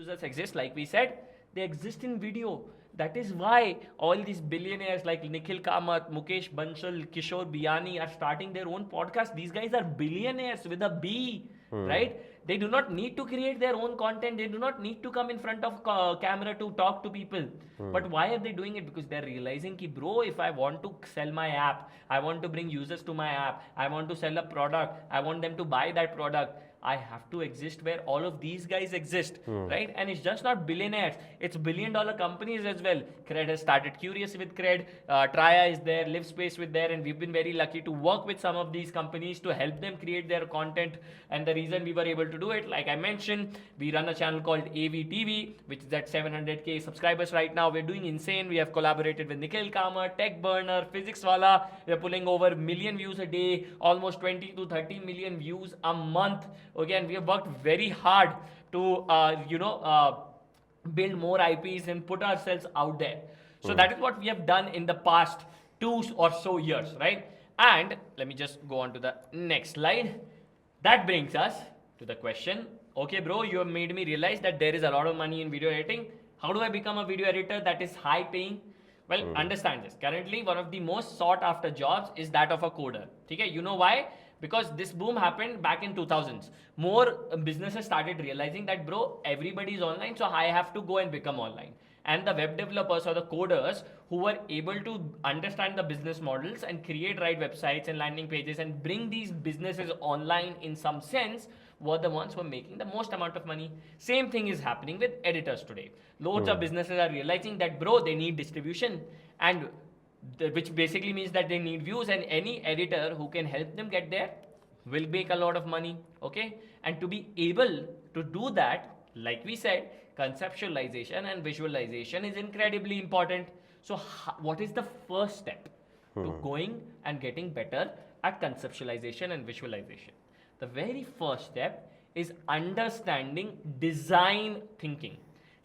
users exist, like we said, they exist in video. That is why all these billionaires like Nikhil Kamath, Mukesh Bansal, Kishore Biyani are starting their own podcast. These guys are billionaires with a B, right? They do not need to create their own content. They do not need to come in front of camera to talk to people. But why are they doing it? Because they're realizing ki, bro, if I want to sell my app, I want to bring users to my app, I want to sell a product, I want them to buy that product, I have to exist where all of these guys exist, right? And it's just not billionaires, it's billion-dollar companies as well. Cred has started Curious with Cred, Traya is there, LiveSpace with there, and we've been very lucky to work with some of these companies to help them create their content. And the reason we were able to do it, like I mentioned, we run a channel called AVTV, which is at 700k subscribers right now. We're doing insane. We have collaborated with Nikhil Kamath, Tech Burner, Physics Wala. We're pulling over 1 million views a day, almost 20 to 30 million views a month. Again, we have worked very hard to, build more IPs and put ourselves out there. So that is what we have done in the past 2 or so years, right? And let me just go on to the next slide. That brings us to the question, okay, bro, you have made me realize that there is a lot of money in video editing. How do I become a video editor that is high paying? Well, understand this. Currently, one of the most sought after jobs is that of a coder. Okay, you know why? Because this boom happened back in 2000s. More businesses started realizing that, bro, everybody is online, so I have to go and become online. And the web developers or the coders who were able to understand the business models and create right websites and landing pages and bring these businesses online in some sense were the ones who were making the most amount of money. Same thing is happening with editors today. Loads of businesses are realizing that, bro, they need distribution, and which basically means that they need views, and any editor who can help them get there will make a lot of money, okay? And to be able to do that, like we said, conceptualization and visualization is incredibly important. So what is the first step to going and getting better at conceptualization and visualization? The very first step is understanding design thinking.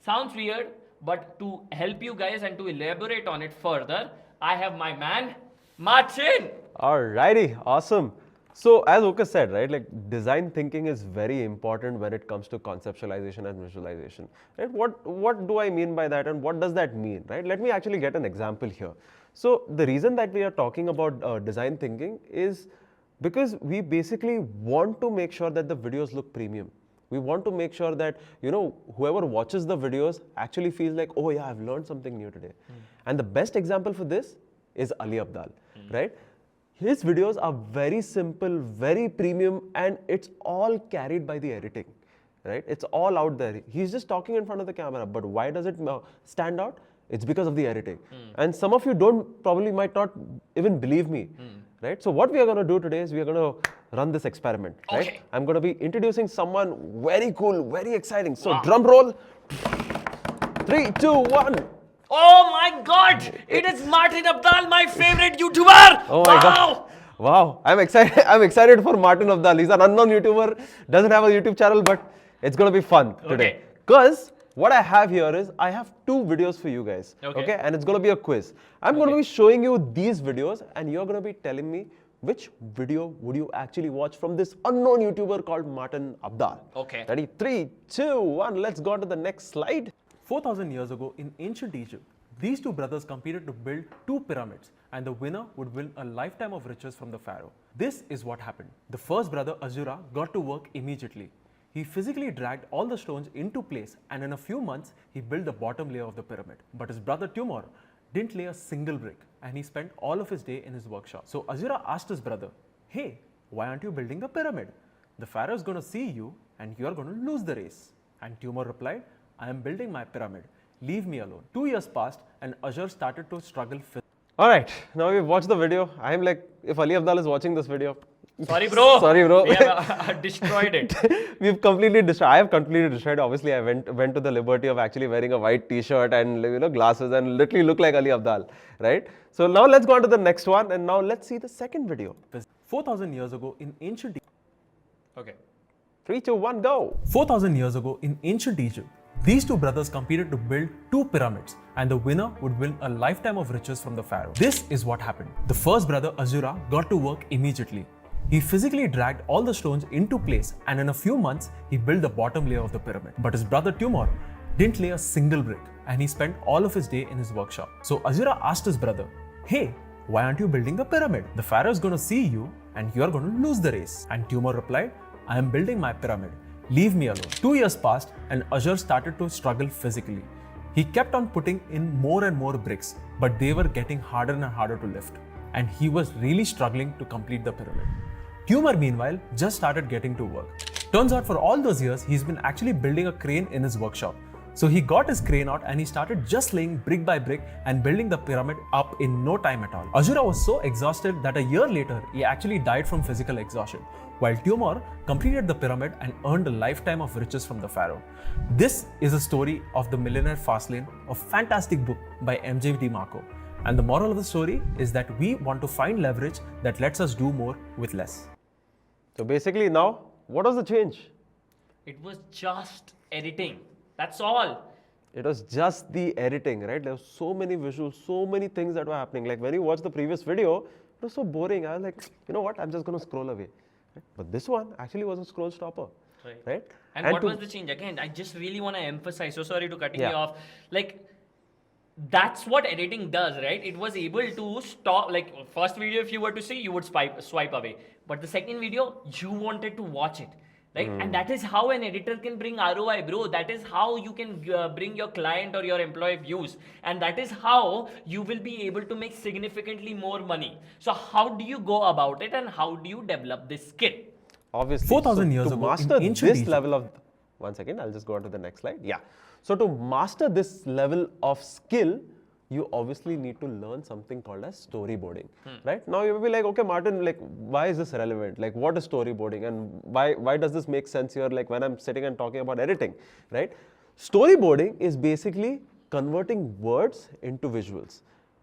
Sounds weird, but to help you guys and to elaborate on it further, I have my man, Martin. Alrighty, awesome. So as Oka said, right, like design thinking is very important when it comes to conceptualization and visualization. Right? What do I mean by that, and what does that mean, right? Let me actually get an example here. So the reason that we are talking about design thinking is because we basically want to make sure that the videos look premium. We want to make sure that, whoever watches the videos actually feels like, oh yeah, I've learned something new today. And the best example for this is Ali Abdaal, right? His videos are very simple, very premium, and it's all carried by the editing, right? It's all out there. He's just talking in front of the camera, but why does it stand out? It's because of the editing. And some of you might not even believe me, right? So what we are going to do today is we are going to run this experiment, right? Okay. I'm going to be introducing someone very cool, very exciting. So drum roll. 3, 2, 1. Oh my God! It is Martin Abdaal, my favorite YouTuber! Oh my God. Wow. I'm excited for Martin Abdaal. He's an unknown YouTuber, doesn't have a YouTube channel, but it's going to be fun today. Because what I have here is I have 2 videos for you guys. Okay? And it's going to be a quiz. I'm going to be showing you these videos, and you're going to be telling me which video would you actually watch from this unknown YouTuber called Martin Abdaal. Okay. Ready? 3, 2, 1. Let's go on to the next slide. 4,000 years ago in ancient Egypt, these 2 brothers competed to build 2 pyramids, and the winner would win a lifetime of riches from the pharaoh. This is what happened. The first brother, Azura, got to work immediately. He physically dragged all the stones into place, and in a few months, he built the bottom layer of the pyramid. But his brother Timur didn't lay a single brick, and he spent all of his day in his workshop. So Azura asked his brother, hey, why aren't you building the pyramid? The pharaoh is going to see you, and you are going to lose the race. And Timur replied, I am building my pyramid. Leave me alone. 2 years passed, and Azura started to struggle. Alright, now we've watched the video. I'm like, if Ali Abdaal is watching this video. Sorry, bro. Sorry, bro. We have destroyed it. We've completely destroyed. I have completely destroyed. Obviously, I went to the liberty of actually wearing a white t-shirt and glasses and literally look like Ali Abdaal, right? So now let's go on to the next one, and now let's see the second video. 4,000 years ago in ancient Egypt. Okay. 3, 2, 1, go. 4,000 years ago in ancient Egypt, these 2 brothers competed to build 2 pyramids, and the winner would win a lifetime of riches from the pharaoh. This is what happened. The first brother, Azura, got to work immediately. He physically dragged all the stones into place, and in a few months, he built the bottom layer of the pyramid. But his brother Timur didn't lay a single brick, and he spent all of his day in his workshop. So Azura asked his brother, "Hey, why aren't you building a pyramid? The pharaoh is going to see you and you are going to lose the race." And Timur replied, "I am building my pyramid. Leave me alone." 2 years passed and Azure started to struggle physically. He kept on putting in more and more bricks, but they were getting harder and harder to lift. And he was really struggling to complete the pyramid. Timur, meanwhile, just started getting to work. Turns out for all those years, he's been actually building a crane in his workshop. So he got his crane out and he started just laying brick by brick and building the pyramid up in no time at all. Azura was so exhausted that a year later, he actually died from physical exhaustion, while Timur completed the pyramid and earned a lifetime of riches from the pharaoh. This is a story of the Millionaire Fastlane, a fantastic book by MJ DeMarco. And the moral of the story is that we want to find leverage that lets us do more with less. So basically now, what was the change? It was just editing. That's all. It was just the editing, right? There were so many visuals, so many things that were happening. Like when you watch the previous video, it was so boring. I was like, you know what? I'm just going to scroll away. Right? But this one actually was a scroll stopper, right? And what was the change? Again, I just really want to emphasize, so sorry to cutting you Yeah. off. Like, that's what editing does, right? It was able to stop, like, first video, if you were to see, you would swipe away. But the second video, you wanted to watch it. Right? And that is how an editor can bring ROI, bro. That is how you can bring your client or your employee views. And that is how you will be able to make significantly more money. So how do you go about it and how do you develop this skill? Obviously. 4,000 years to ago, in master ancient this Egypt- level of, one second, I'll just go on to the next slide. Yeah. So to master this level of skill, you obviously need to learn something called as storyboarding, right? Now you will be like, okay, Martin, like, why is this relevant? Like, what is storyboarding and why does this make sense here? Like when I'm sitting and talking about editing, right? Storyboarding is basically converting words into visuals.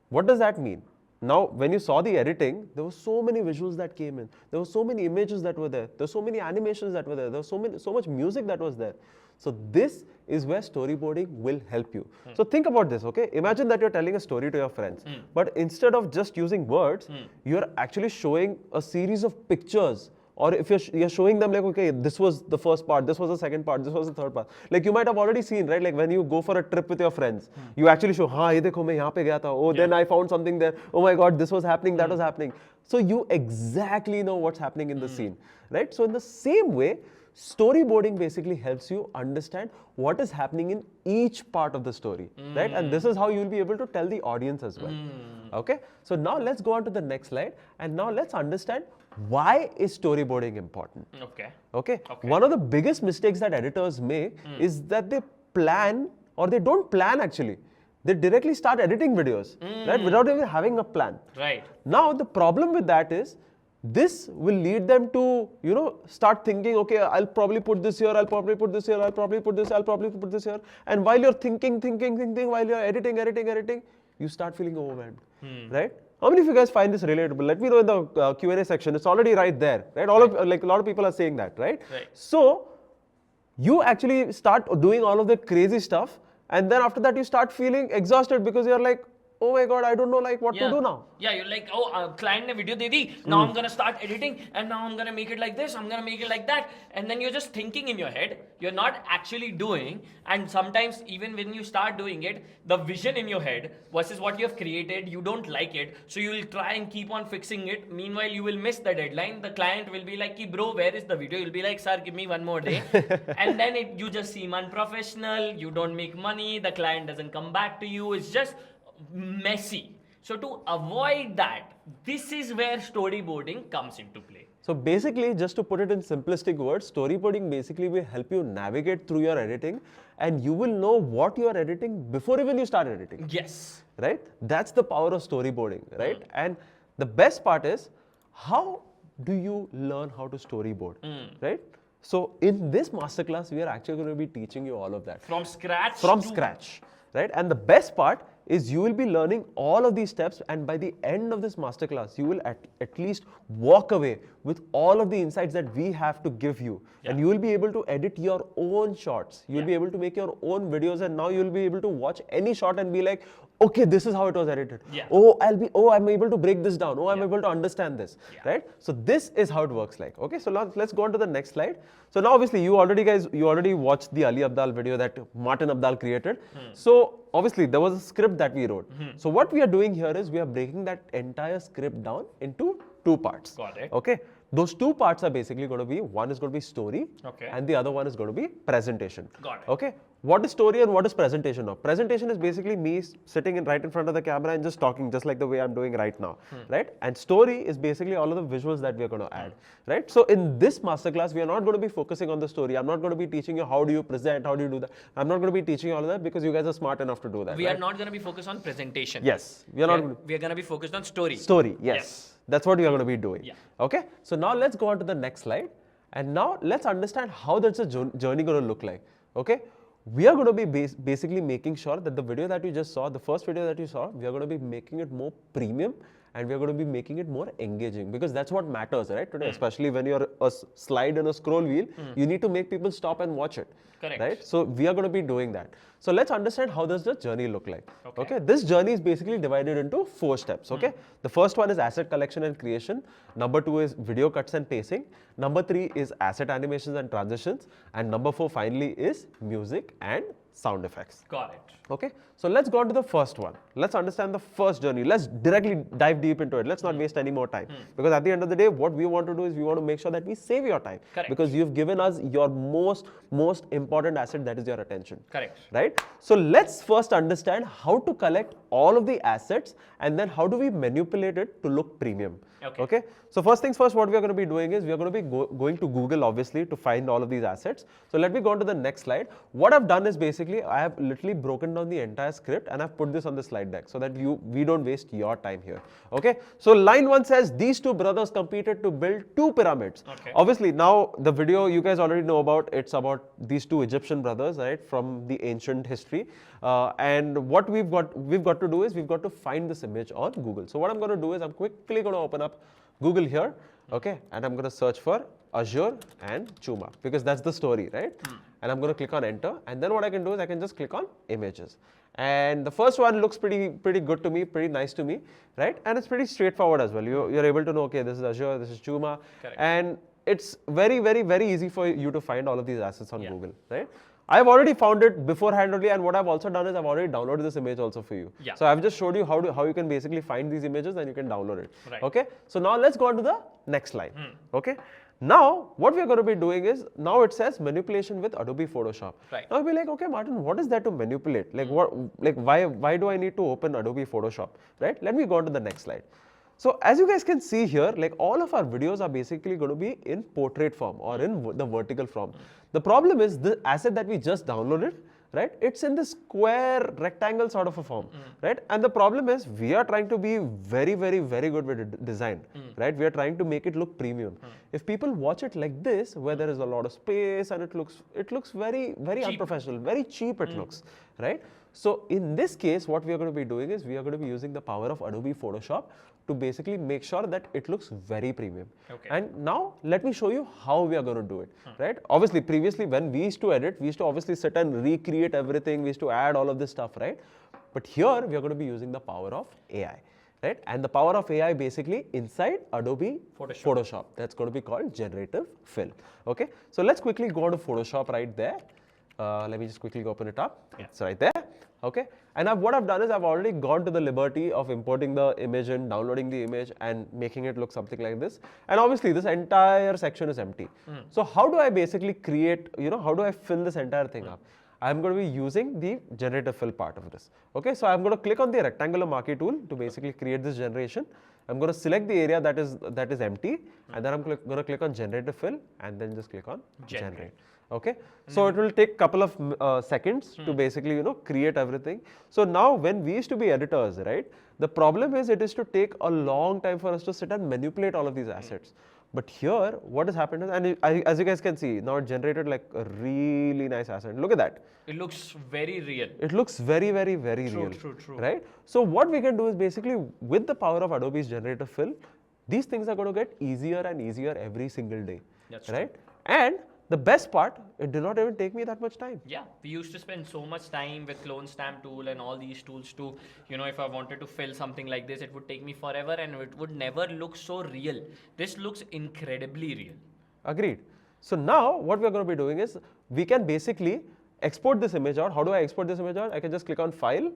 What does that mean? Now, when you saw the editing, there were so many visuals that came in. There were so many images that were there. There were so many animations that were there. There was so much music that was there. So this is where storyboarding will help you. So think about this, okay? Imagine that you're telling a story to your friends, but instead of just using words, you're actually showing a series of pictures. Or if you're showing them like, okay, this was the first part, this was the second part, this was the third part. Like you might have already seen, right? Like when you go for a trip with your friends, you actually show, हाँ ये देखो मैं यहाँ पे गया था. Oh, then I found something there. Oh my God, this was happening, that was happening. So you exactly know what's happening in the scene, right? So in the same way, storyboarding basically helps you understand what is happening in each part of the story, right? And this is how you'll be able to tell the audience as well. Okay, so now let's go on to the next slide, and now let's understand why is storyboarding important. Okay. One of the biggest mistakes that editors make is that they plan, or they don't plan actually. They directly start editing videos, right, without even having a plan. Right. Now the problem with that is, this will lead them to, you know, start thinking, okay, I'll probably put this here, I'll probably put this here, I'll probably put this, I'll probably put this here. And while you're thinking, while you're editing, you start feeling overwhelmed, right? How many of you guys find this relatable? Let me know in the Q&A section. It's already right there, right? Like a lot of people are saying that, right? So you actually start doing all of the crazy stuff, and then after that you start feeling exhausted because you're like, oh my God, I don't know like what to do now. Yeah, you're like, oh, client ne video de di. Now I'm gonna start editing, and now I'm gonna make it like this. I'm gonna make it like that, and then you're just thinking in your head. You're not actually doing, and sometimes even when you start doing it, the vision in your head versus what you have created, you don't like it, so you will try and keep on fixing it. Meanwhile, you will miss the deadline. The client will be like, "Ki bro, where is the video?" You'll be like, "Sir, give me one more day," and then you just seem unprofessional. You don't make money. The client doesn't come back to you. It's just messy. So to avoid that, this is where storyboarding comes into play. So basically, just to put it in simplistic words, storyboarding basically will help you navigate through your editing, and you will know what you are editing before even you start editing. Yes. Right? That's the power of storyboarding, right? And the best part is, how do you learn how to storyboard, right? So in this masterclass, we are actually going to be teaching you all of that. From scratch? From scratch, right? And the best part is you will be learning all of these steps, and by the end of this masterclass, you will at least walk away with all of the insights that we have to give you. And you will be able to edit your own shots. You will be able to make your own videos, and now you will be able to watch any shot and be like, okay, this is how it was edited. Yeah. Oh, I'm able to break this down. Oh, I'm Yeah. able to understand this, Yeah. right? So this is how it works like. Okay, so now let's go on to the next slide. So now obviously you already watched the Ali Abdaal video that Martin Abdaal created. So obviously there was a script that we wrote. So what we are doing here is we are breaking that entire script down into 2 parts. Got it. Okay. Those 2 parts are basically going to be, one is going to be story, Okay. and the other one is going to be presentation. Got it. Okay. What is story and what is presentation now? Presentation is basically me sitting right in front of the camera and just talking just like the way I'm doing right now, right? And story is basically all of the visuals that we are going to add, right? So in this masterclass, we are not going to be focusing on the story. I'm not going to be teaching you how do you present, how do you do that. I'm not going to be teaching you all of that because you guys are smart enough to do that. We right? are not going to be focused on presentation. Yes, we are not. We are going to be focused on story. Story, yes. That's what we are going to be doing. Yeah. Okay. So now let's go on to the next slide. And now let's understand how that's a journey going to look like. Okay. We are going to be basically making sure that the video that you just saw, the first video that you saw, we are going to be making it more premium and we are going to be making it more engaging because that's what matters, right? Today, especially when you're a slide and a scroll wheel, you need to make people stop and watch it. Correct. Right? So we are going to be doing that. So let's understand how does the journey look like. Okay. This journey is basically divided into 4 steps. Okay. The first one is asset collection and creation. Number 2 is video cuts and pacing. Number 3 is asset animations and transitions. And number 4 finally is music and sound effects. Got it. Okay, so let's go on to the first one. Let's understand the first journey. Let's directly dive deep into it. Let's not waste any more time. Because at the end of the day, what we want to do is we want to make sure that we save your time. Correct. Because you've given us your most important asset, that is your attention. Correct. Right? So let's first understand how to collect all of the assets and then how do we manipulate it to look premium. Okay. So first things first, what we are going to be doing is we are going to be going to Google obviously to find all of these assets. So let me go on to the next slide. What I've done is basically I have literally broken down the entire script and I've put this on the slide deck so that we don't waste your time here. Okay. So line 1 says these 2 brothers competed to build 2 pyramids. Okay. Obviously now the video you guys already know about, it's about these 2 Egyptian brothers, right, from the ancient history. And what we've got to do is we've got to find this image on Google. So what I'm going to do is I'm quickly going to open up Google here, okay, and I'm going to search for Azure and Chuma because that's the story, right? And I'm going to click on enter, and then what I can do is I can just click on images. And the first one looks pretty good to me, pretty nice to me, right? And it's pretty straightforward as well. You're able to know, okay, this is Azure, this is Chuma, Correct. and it's very easy for you to find all of these assets on Google, right? I've already found it beforehand only, and what I've also done is I've already downloaded this image also for you. Yeah. So I've just showed you how you can basically find these images and you can download it. Right. Okay. So now let's go on to the next slide. Okay. Now what we are going to be doing is now it says manipulation with Adobe Photoshop. Right. Now I'll be like, okay, Martin, what is there to manipulate? Like why do I need to open Adobe Photoshop? Right. Let me go on to the next slide. So as you guys can see here, like all of our videos are basically going to be in portrait form or in the vertical form. The problem is the asset that we just downloaded, right? It's in the square rectangle sort of a form, right? And the problem is we are trying to be very good with design, right? We are trying to make it look premium. If people watch it like this, where there is a lot of space and it looks very unprofessional, very cheap it looks, right? So in this case, what we are going to be doing is we are going to be using the power of Adobe Photoshop to basically make sure that it looks very premium. Okay. And now let me show you how we are going to do it, right? Obviously, previously when we used to edit, we used to obviously sit and recreate everything. We used to add all of this stuff, right? But here we are going to be using the power of AI, right? And the power of AI basically inside Adobe Photoshop. That's going to be called generative fill. Okay. So let's quickly go to Photoshop right there. Let me just quickly open it up. Yeah. It's right there. Okay. And what I've done is I've already gone to the liberty of importing the image and downloading the image and making it look something like this. And obviously this entire section is empty. So how do I basically create, how do I fill this entire thing up? I'm going to be using the generative fill part of this. Okay. So I'm going to click on the rectangular marquee tool to basically create this generation. I'm going to select the area that is empty, and then I'm going to click on generative fill and then just click on generate. Okay, so it will take couple of seconds to basically create everything. So now when we used to be editors, right, the problem is it is to take a long time for us to sit and manipulate all of these assets. But here what has happened is, and as you guys can see, now it generated like a really nice asset. Look at that. It looks very real. It looks very real. True. Right? So what we can do is basically with the power of Adobe's generative fill, these things are going to get easier and easier every single day. That's right? And The best part, it did not even take me that much time. Yeah, we used to spend so much time with clone stamp tool and all these tools to, if I wanted to fill something like this, it would take me forever and it would never look so real. This looks incredibly real. Agreed. So now what we're going to be doing is we can basically export this image out. How do I export this image out? I can just click on File,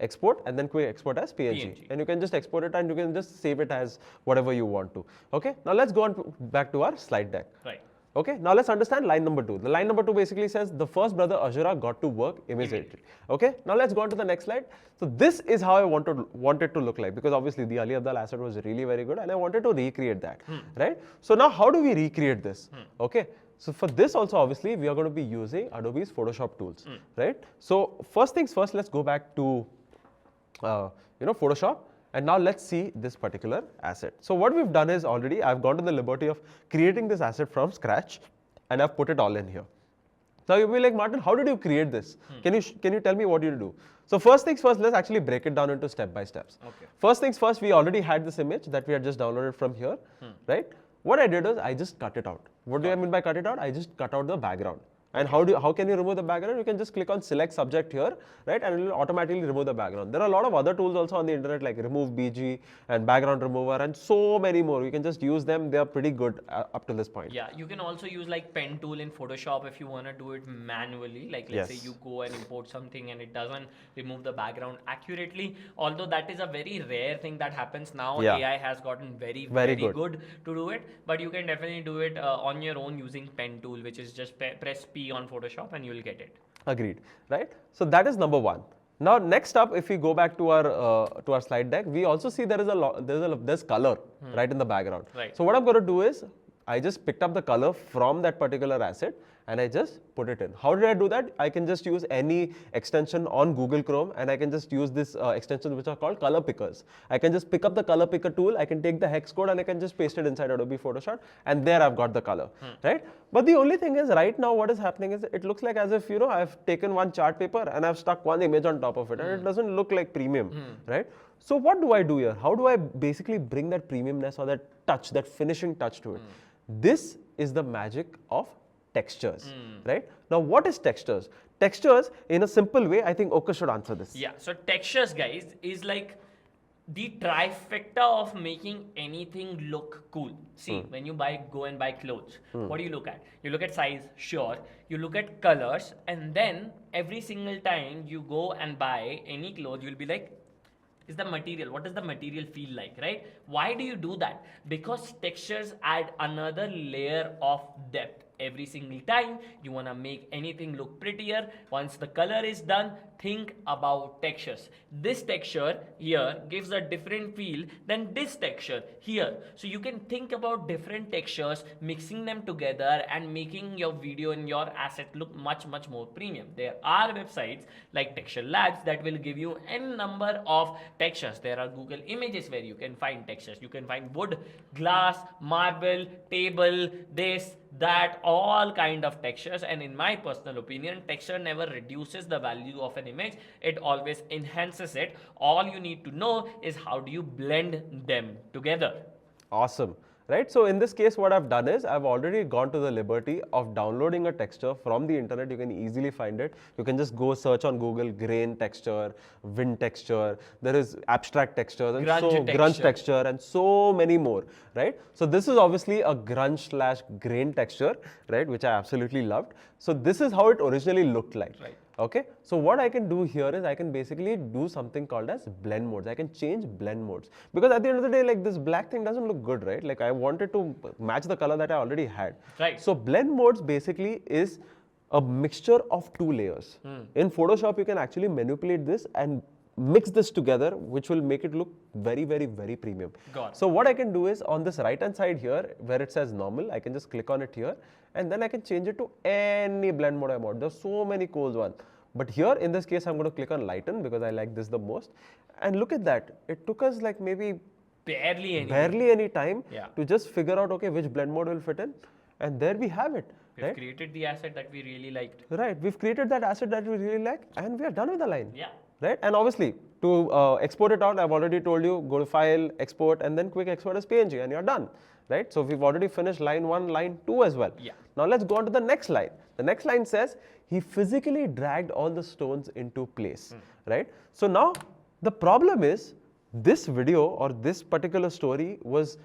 Export, and then quick export as PNG. And you can just export it and you can just save it as whatever you want to. Okay. Now let's go on back to our slide deck. Right. Okay, now let's understand line number 2. The line number 2 basically says the first brother Azura got to work immediately. Okay, now let's go on to the next slide. So this is how I want it to look like, because obviously the Ali Abdaal asset was really very good and I wanted to recreate that, right? So now how do we recreate this? Okay, so for this also obviously we are going to be using Adobe's Photoshop tools, right? So first things first, let's go back to Photoshop. And now let's see this particular asset. So what we've done is already I've gone to the liberty of creating this asset from scratch and I've put it all in here. Now you'll be like, Martin, how did you create this? Can you tell me what you do? So first things first, let's actually break it down into step by steps. Okay. First things first, we already had this image that we had just downloaded from here, right? What I did is I just cut it out. What do I mean by cut it out? I just cut out the background. And how can you remove the background? You can just click on select subject here, right? And it will automatically remove the background. There are a lot of other tools also on the internet like remove BG and background remover and so many more. You can just use them. They are pretty good up to this point. Yeah, you can also use like pen tool in Photoshop if you want to do it manually. Like let's say you go and import something and it doesn't remove the background accurately. Although that is a very rare thing that happens now. Yeah. AI has gotten very good to do it. But you can definitely do it on your own using pen tool, which is just press P on Photoshop and you will get it. Agreed, right? So that is number 1. Now next up, if we go back to our slide deck, we also see there's color right in the background. Right. So what I'm going to do is I just picked up the color from that particular asset and I just put it in. How did I do that? I can just use any extension on Google Chrome and I can just use this extensions which are called color pickers. I can just pick up the color picker tool, I can take the hex code and I can just paste it inside Adobe Photoshop and there I've got the color, right? But the only thing is right now what is happening is it looks like as if, I've taken one chart paper and I've stuck one image on top of it and it doesn't look like premium, right? So what do I do here? How do I basically bring that premiumness or that touch, that finishing touch to it? This is the magic of textures, right? Now, what is textures? Textures, in a simple way, I think Oka should answer this. Yeah, so textures, guys, is like the trifecta of making anything look cool. See, when you go and buy clothes, what do you look at? You look at size, sure. You look at colors, and then every single time you go and buy any clothes, you'll be like, is the material, what does the material feel like, right? Why do you do that? Because textures add another layer of depth. Every single time you want to make anything look prettier, once the color is done, think about textures. This texture here gives a different feel than this texture here. So you can think about different textures, mixing them together and making your video and your asset look much more premium. There are websites like Texture Labs that will give you n number of textures. There are Google Images where you can find textures. You can find wood, glass, marble, table, this, that, all kind of textures. And in my personal opinion, texture never reduces the value of an image, it always enhances it. All you need to know is how do you blend them together. Awesome, right? So in this case, what I've done is I've already gone to the liberty of downloading a texture from the internet. You can easily find it. You can just go search on Google grain texture, wind texture. There is abstract textures and grunge texture and so many more, right? So this is obviously a grunge/grain texture, right? Which I absolutely loved. So this is how it originally looked like. Right. Okay, so what I can do here is I can basically do something called as blend modes. I can change blend modes because at the end of the day, like this black thing doesn't look good, right? Like I wanted to match the color that I already had. Right. So blend modes basically is a mixture of 2 layers. In Photoshop, you can actually manipulate this and mix this together, which will make it look very premium. Got it. So what I can do is on this right hand side here where it says normal, I can just click on it here and then I can change it to any blend mode I want. There's so many cool ones. But here in this case, I'm going to click on lighten because I like this the most. And look at that. It took us like maybe barely any time Yeah. to just figure out, okay, which blend mode will fit in. And there we have it. We've Right? created the asset that we really liked. Right. We've created that asset that we really like and we are done with the line. Yeah. right? And obviously, to export it out, I've already told you, go to File, Export, and then quick export as PNG, and you're done, right? So we've already finished line 1, line 2 as well. Yeah. Now let's go on to the next line. The next line says, he physically dragged all the stones into place, right? So now the problem is, this video or this particular story was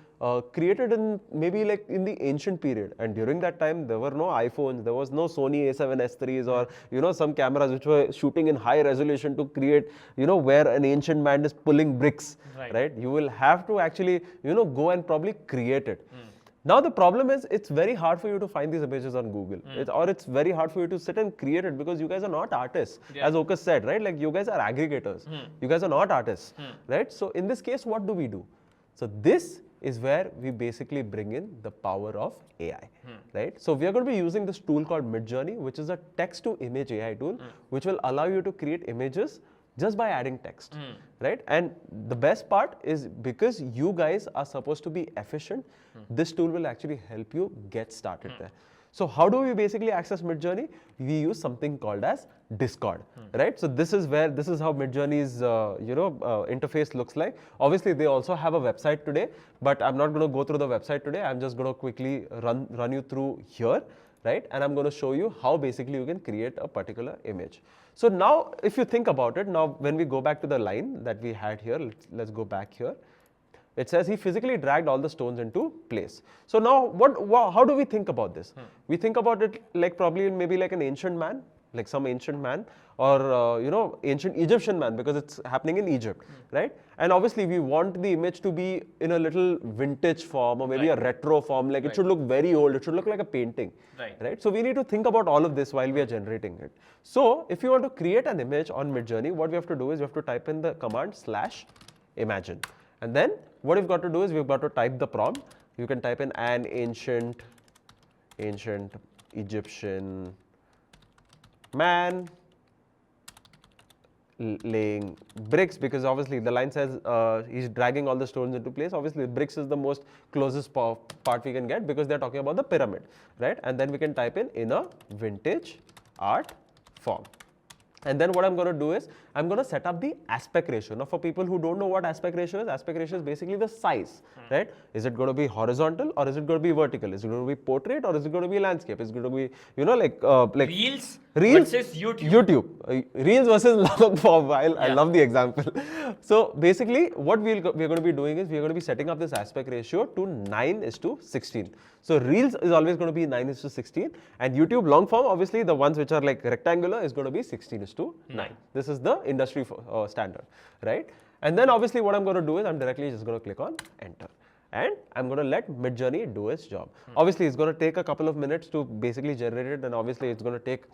created in maybe like in the ancient period, and during that time there were no iPhones, there was no Sony A7S3s or some cameras which were shooting in high resolution to create where an ancient man is pulling bricks, right? You will have to actually go and probably create it. Now the problem is, it's very hard for you to find these images on Google, it's very hard for you to sit and create it, because you guys are not artists, as Okus said, right? Like, you guys are aggregators, you guys are not artists, right? So in this case, what do? So this is where we basically bring in the power of AI, right? So we are going to be using this tool called Midjourney, which is a text to image AI tool, which will allow you to create images just by adding text, right? And the best part is, because you guys are supposed to be efficient, this tool will actually help you get started there. So how do we basically access Midjourney? We use something called as Discord, right? So this is how Midjourney's interface looks like. Obviously, they also have a website today, but I'm not going to go through the website today. I'm just going to quickly run you through here, right? And I'm going to show you how basically you can create a particular image. So now, if you think about it, now when we go back to the line that we had here, let's go back here. It says he physically dragged all the stones into place. So now, how do we think about this? We think about it like probably maybe like an ancient man, like some ancient man, or ancient Egyptian man, because it's happening in Egypt, right? And obviously we want the image to be in a little vintage form, or maybe a retro form, like it should look very old, it should look like a painting, right? So we need to think about all of this while we are generating it. So if you want to create an image on Midjourney, what we have to do is we have to type in the command /imagine, and then what we've got to do is we've got to type the prompt. You can type in an ancient Egyptian man laying bricks, because obviously the line says he's dragging all the stones into place. Obviously bricks is the most closest part we can get, because they're talking about the pyramid, right? And then we can type in a vintage art form. And then what I'm going to do is, I'm going to set up the aspect ratio. Now for people who don't know what aspect ratio is basically the size, right? Is it going to be horizontal, or is it going to be vertical? Is it going to be portrait, or is it going to be landscape? Is it going to be, like Reels versus YouTube. Reels versus long form. I love the example. So basically what we're going to be doing is, we're going to be setting up this aspect ratio to 9:16. So Reels is always going to be 9:16, and YouTube long form, obviously the ones which are like rectangular, is going to be 16:9. This is the industry standard, right? And then obviously what I'm going to do is, I'm directly just going to click on enter, and I'm going to let Midjourney do its job. Obviously it's going to take a couple of minutes to basically generate it, and obviously it's going to take,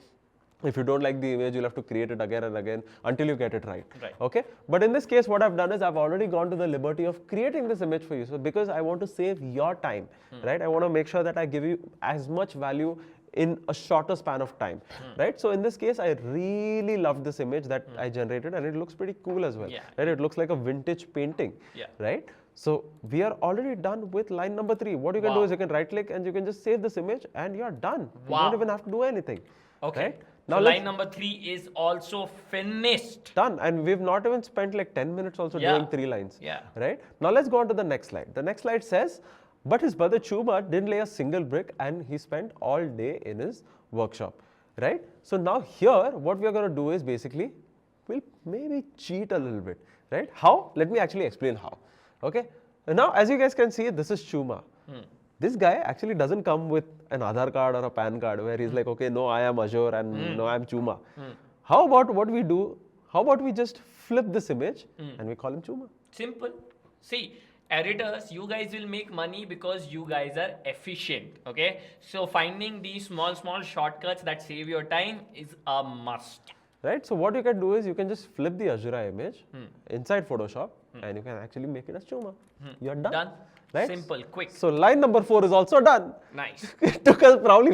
if you don't like the image, you'll have to create it again and again until you get it right. Okay? But in this case, what I've done is, I've already gone to the liberty of creating this image for you. So because I want to save your time, right? I want to make sure that I give you as much value in a shorter span of time, right? So in this case, I really love this image that I generated, and it looks pretty cool as well, right? It looks like a vintage painting, right? So we are already done with line number 3. What you can do is, you can right click and you can just save this image, and you're done. You don't even have to do anything. Okay. Right? Now, so line number 3 is also finished. Done. And we've not even spent like 10 minutes also doing 3 lines. Right? Now let's go on to the next slide. The next slide says, but his brother Chuma didn't lay a single brick, and he spent all day in his workshop. Right? So now here, what we are going to do is, basically, we'll maybe cheat a little bit. Right? How? Let me actually explain how. Okay? And now, as you guys can see, this is Chuma. This guy actually doesn't come with an Aadhaar card or a PAN card where he's like, okay, no, I am Azure, and no, I am Chuma. How about what we do? How about we just flip this image and we call him Chuma? Simple. See, editors, you guys will make money because you guys are efficient. Okay? So finding these small shortcuts that save your time is a must. Right? So what you can do is, you can just flip the Azura image inside Photoshop, and you can actually make it as Chuma. You're done. Right? Simple, quick. So line number 4 is also done. Nice. It took us probably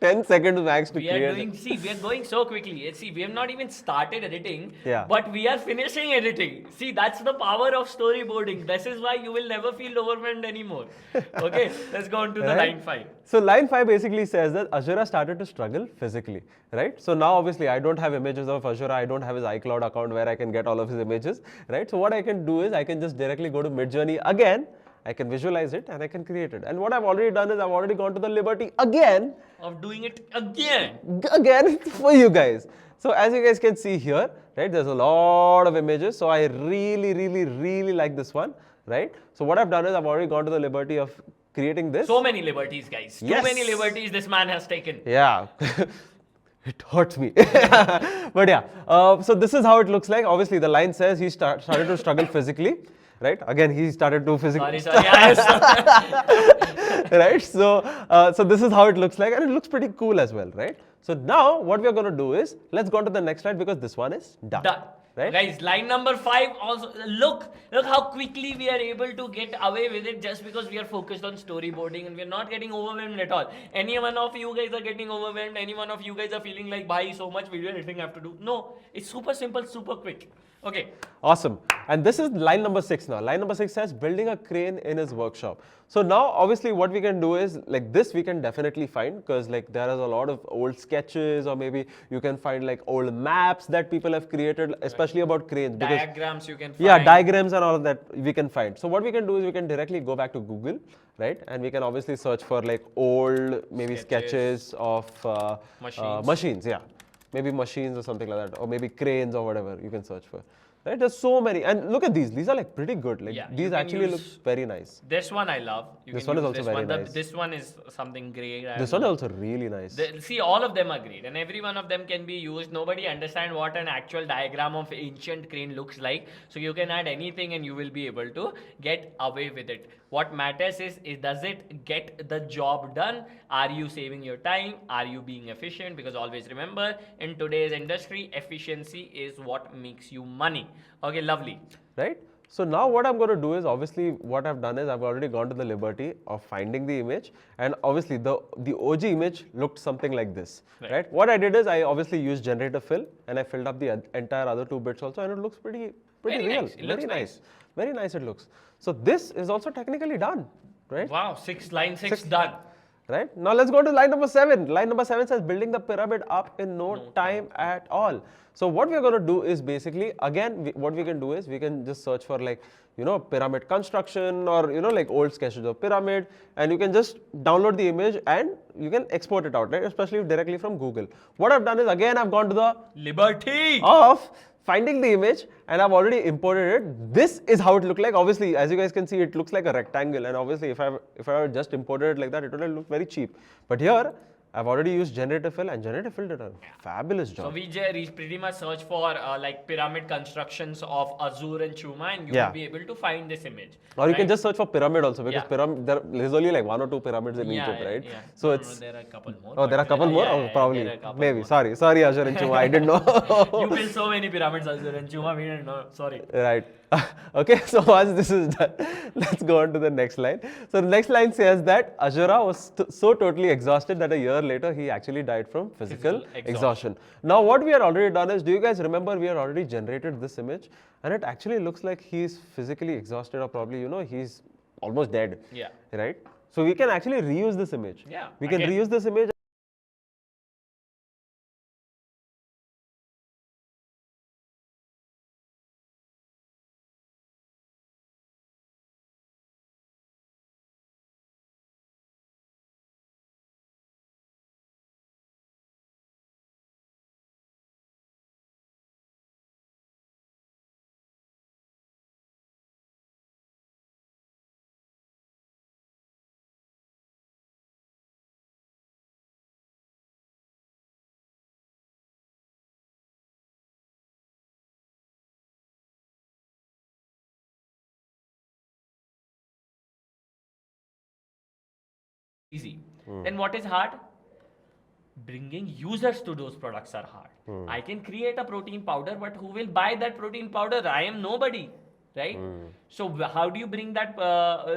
10 seconds max to We are create doing, it. see, we are going so quickly. See, we have not even started editing, Yeah. but we are finishing editing. See, that's the power of storyboarding. This is why you will never feel overwhelmed anymore. Okay, let's go on to the Right? line 5. So line 5 basically says that Azura started to struggle physically, right? So now obviously I don't have images of Azura, I don't have his iCloud account where I can get all of his images, right? So what I can do is I can just directly go to Midjourney again, I can visualize it and I can create it. And what I've already done is I've already gone to the liberty again Of doing it again. for you guys. So as you guys can see here, right, there's a lot of images. So I really like this one, right? So what I've done is I've already gone to the liberty of creating this. So many liberties, guys. Yes. Too many liberties this man has taken. Yeah, it hurts me. But yeah, so this is how it looks like. Obviously, the line says he started to struggle physically, right? Again, he started to physically. Sorry. Right? So this is how it looks like, and it looks pretty cool as well, right? So now what we are going to do is let's go on to the next slide because this one is done. Done. Right? Guys, line number 5 also, look how quickly we are able to get away with it just because we are focused on storyboarding and we are not getting overwhelmed at all. Any one of you guys are getting overwhelmed, any one of you guys are feeling like, bhai, so much video editing I have to do. No, it's super simple, super quick. Okay. Awesome. And this is line number 6 now. Line number 6 says building a crane in his workshop. So now obviously what we can do is like this we can definitely find because like there is a lot of old sketches or maybe you can find like old maps that people have created especially about cranes. Because, Diagrams you can find. yeah, diagrams and all of that we can find. So what we can do is we can directly go back to Google, right? And we can obviously search for like old maybe sketches of machines, yeah. Maybe machines or something like that, or maybe cranes or whatever you can search for. Right? There's so many, and look at these. These are like pretty good. Like Yeah, you these can actually look use- very nice. This one I love. You This can one is use also this very one. nice. This one is something great. This one is also really nice. See, all of them are great, and every one of them can be used. Nobody understand what an actual diagram of ancient crane looks like, so you can add anything and you will be able to get away with it. What matters is does it get the job done? Are you saving your time? Are you being efficient? Because always remember, in today's industry, efficiency is what makes you money. Okay, lovely. Right? So now what I'm going to do is obviously what I've done is I've already gone to the liberty of finding the image, and obviously the OG image looked something like this, right? What I did is I obviously used generator fill and I filled up the entire other 2 bits also, and it looks pretty Very real. nice. It looks nice. Very nice it looks. So this is also technically done, right? Wow, line 6 done. Right? Now let's go to line number 7. Line number 7 says building the pyramid up in no time at all. So what we are going to do is basically, again, what we can do is we can just search for like, you know, pyramid construction or, you know, like old sketches of pyramid, and you can just download the image and you can export it out, right? Especially directly from Google. What I've done is, again, I've gone to the Liberty. of finding the image and I've already imported it. This is how it looked like. Obviously, as you guys can see, it looks like a rectangle, and obviously if I had just imported it like that, it would have looked very cheap. But here, I've already used generator fill, and generator fill did a fabulous job. So we pretty much search for like pyramid constructions of Azure and Chuma, and you Yeah. will be able to find this image. Or you can right? just search for pyramid also, because Yeah. pyramid, there's only like 1 or 2 pyramids in Yeah, Egypt, yeah, right? yeah. So No, it's there are a couple more. oh, there are a couple more. Yeah, Oh, yeah, probably, there are a couple maybe. more. Sorry, Azure and Chuma. I didn't know. You built so many pyramids, Azure and Chuma. We didn't know. Sorry. Right. Okay, so once this is done, let's go on to the next line. So the next line says that Azura was so totally exhausted that a year later he actually died from physical exhaustion. Now what we had already done is, do you guys remember we had already generated this image, and it actually looks like he's physically exhausted, or probably, you know, he's almost dead. Yeah. Right? So we can actually reuse this image. Yeah, We can again. reuse this image. Easy. Then what is hard? Bringing users to those products are hard. I can create a protein powder, but who will buy that protein powder? I am nobody. right? So how do you bring that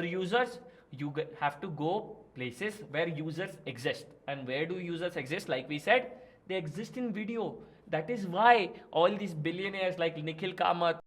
users? You have to go places where users exist. And where do users exist? Like we said, they exist in video. That is why all these billionaires like Nikhil Kamath,